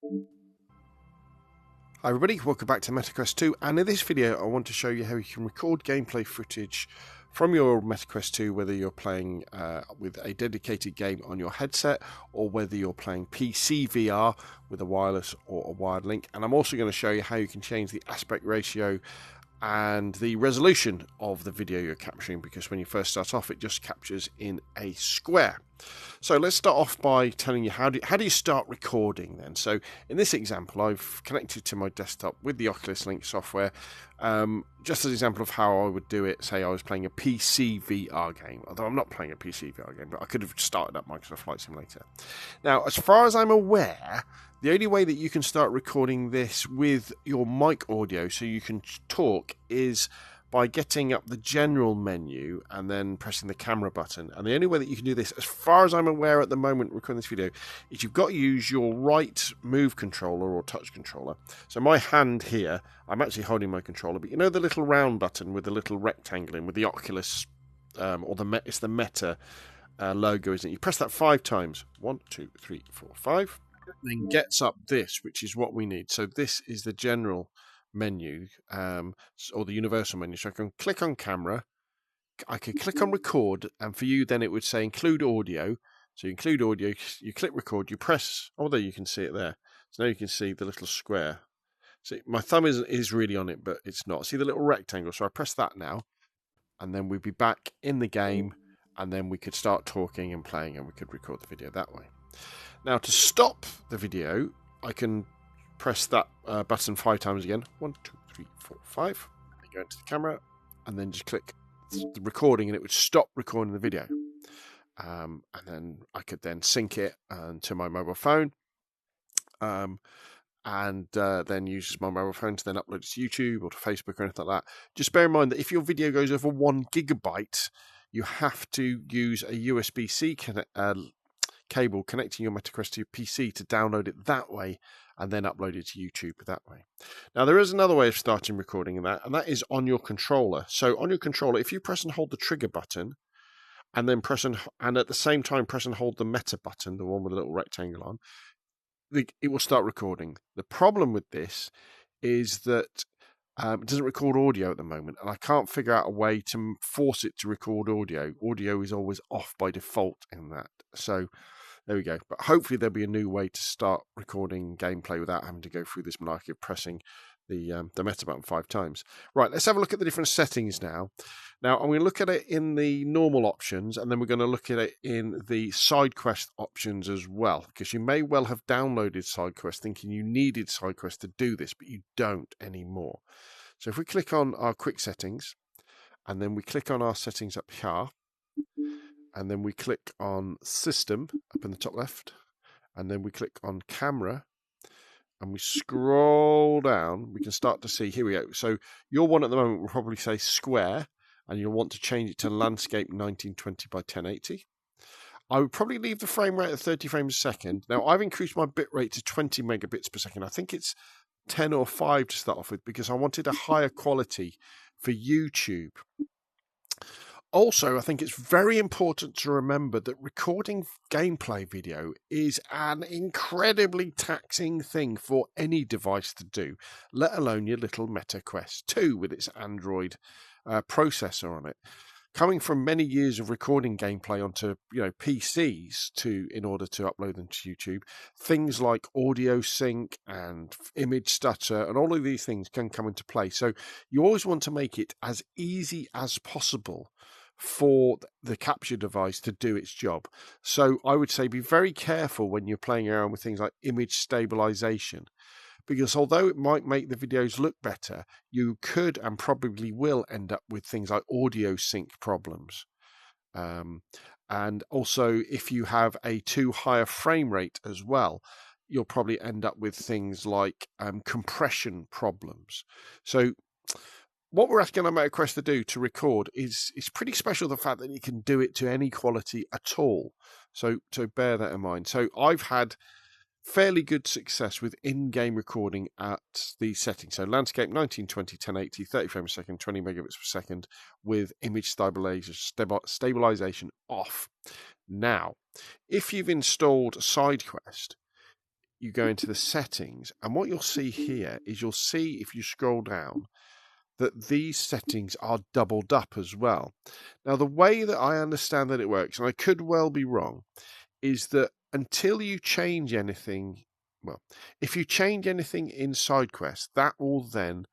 Hi everybody, welcome back to MetaQuest 2, and in this video I want to show you how you can record gameplay footage from your MetaQuest 2, whether you're playing with a dedicated game on your headset or whether you're playing PC VR with a wireless or a wired link. And I'm also going to show you how you can change the aspect ratio and the resolution of the video you're capturing, because when you first start off it just captures in a square. So let's start off by telling you how do you start recording then. So in this example I've connected to my desktop with the Oculus Link software, just as an example of how I would do it. Say I was playing a PC VR game, although I'm not playing a PC VR game, but I could have started up Microsoft Flight Simulator. Now, as far as I'm aware, the only way that you can start recording this with your mic audio so you can talk is by getting up the general menu and then pressing the camera button. And the only way that you can do this, as far as I'm aware at the moment recording this video, is you've got to use your right move controller or touch controller. So my hand here, I'm actually holding my controller, but you know the little round button with the little rectangle in with the Oculus, it's the Meta logo, isn't it? You press that 5 times. 1, 2, 3, 4, 5. Then gets up this, which is what we need. So this is the general menu, or the universal menu. So I can click on camera, I could click on record, and for you then it would say include audio. So you include audio, you click record, you press, oh there you can see it there. So now you can see the little square. See, my thumb is really on it, but it's not. See the little rectangle? So I press that now, and then we'd be back in the game, and then we could start talking and playing, and we could record the video that way. Now, to stop the video, I can press that button 5 times again. 1, 2, 3, 4, 5. And go into the camera, and then just click the recording, and it would stop recording the video. And then I could then sync it to my mobile phone, and then use my mobile phone to then upload it to YouTube or to Facebook or anything like that. Just bear in mind that if your video goes over 1 gigabyte, you have to use a USB-C cable connecting your MetaQuest to your PC to download it that way and then upload it to YouTube that way. Now, there is another way of starting recording in that, and that is on your controller. So on your controller, if you press and hold the trigger button and then and at the same time press and hold the Meta button, the one with a little rectangle on, it will start recording. The problem with this is that it doesn't record audio at the moment, and I can't figure out a way to force it to record audio. Audio is always off by default in that. So there we go. But hopefully there'll be a new way to start recording gameplay without having to go through this malarkey of pressing the Meta button 5 times. Right, let's have a look at the different settings now. Now, I'm going to look at it in the normal options, and then we're going to look at it in the SideQuest options as well, because you may well have downloaded SideQuest thinking you needed SideQuest to do this, but you don't anymore. So if we click on our quick settings, and then we click on our settings up here, and then we click on system up in the top left, and then we click on camera, and we scroll down, we can start to see, here we go. So your one at the moment will probably say square, and you'll want to change it to landscape 1920 by 1080. I would probably leave the frame rate at 30 frames a second. Now, I've increased my bit rate to 20 megabits per second. I think it's 10 or 5 to start off with, because I wanted a higher quality for YouTube. Also, I think it's very important to remember that recording gameplay video is an incredibly taxing thing for any device to do, let alone your little MetaQuest 2 with its Android processor on it. Coming from many years of recording gameplay onto PCs in order to upload them to YouTube, things like audio sync and image stutter and all of these things can come into play. So you always want to make it as easy as possible for the capture device to do its job. So I would say be very careful when you're playing around with things like image stabilization, because although it might make the videos look better, you could and probably will end up with things like audio sync problems. And also, if you have a too high a frame rate as well, you'll probably end up with things like compression problems. So what we're asking our MetaQuest to do to record is pretty special, the fact that you can do it to any quality at all. So bear that in mind. So I've had fairly good success with in-game recording at these settings. So landscape 1920 1080, 30 frames a second, 20 megabits per second with image stabilization off. Now, if you've installed SideQuest, you go into the settings, and what you'll see here is you'll see, if you scroll down, that these settings are doubled up as well. Now, the way that I understand that it works, and I could well be wrong, is that until you change anything, well, if you change anything in SideQuest, that will then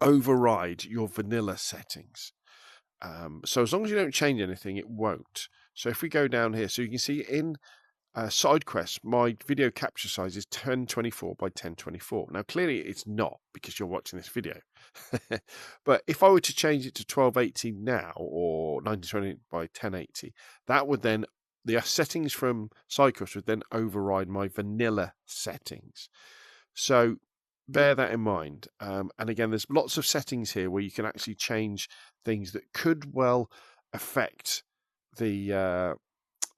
override your vanilla settings. So as long as you don't change anything, it won't. So if we go down here, so you can see in SideQuest, my video capture size is 1024 by 1024. Now, clearly it's not, because you're watching this video. But if I were to change it to 1280 now, or 1920 by 1080, that would then, the settings from SideQuest would then override my vanilla settings. So bear that in mind. And again, there's lots of settings here where you can actually change things that could well affect the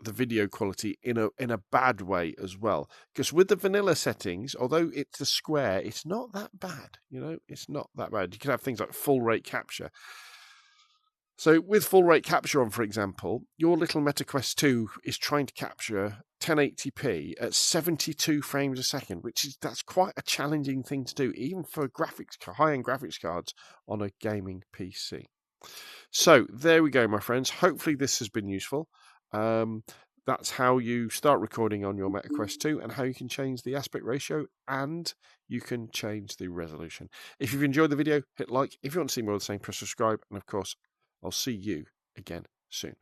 video quality in a bad way as well. Because with the vanilla settings, although it's a square, it's not that bad. It's not that bad. You can have things like full rate capture. So with full rate capture on, for example, your little MetaQuest 2 is trying to capture 1080p at 72 frames a second, that's quite a challenging thing to do, even for high-end graphics cards on a gaming PC. So there we go, my friends. Hopefully this has been useful. That's how you start recording on your MetaQuest 2 and how you can change the aspect ratio and you can change the resolution. If you've enjoyed the video, hit like. If you want to see more of the same, press subscribe. And of course, I'll see you again soon.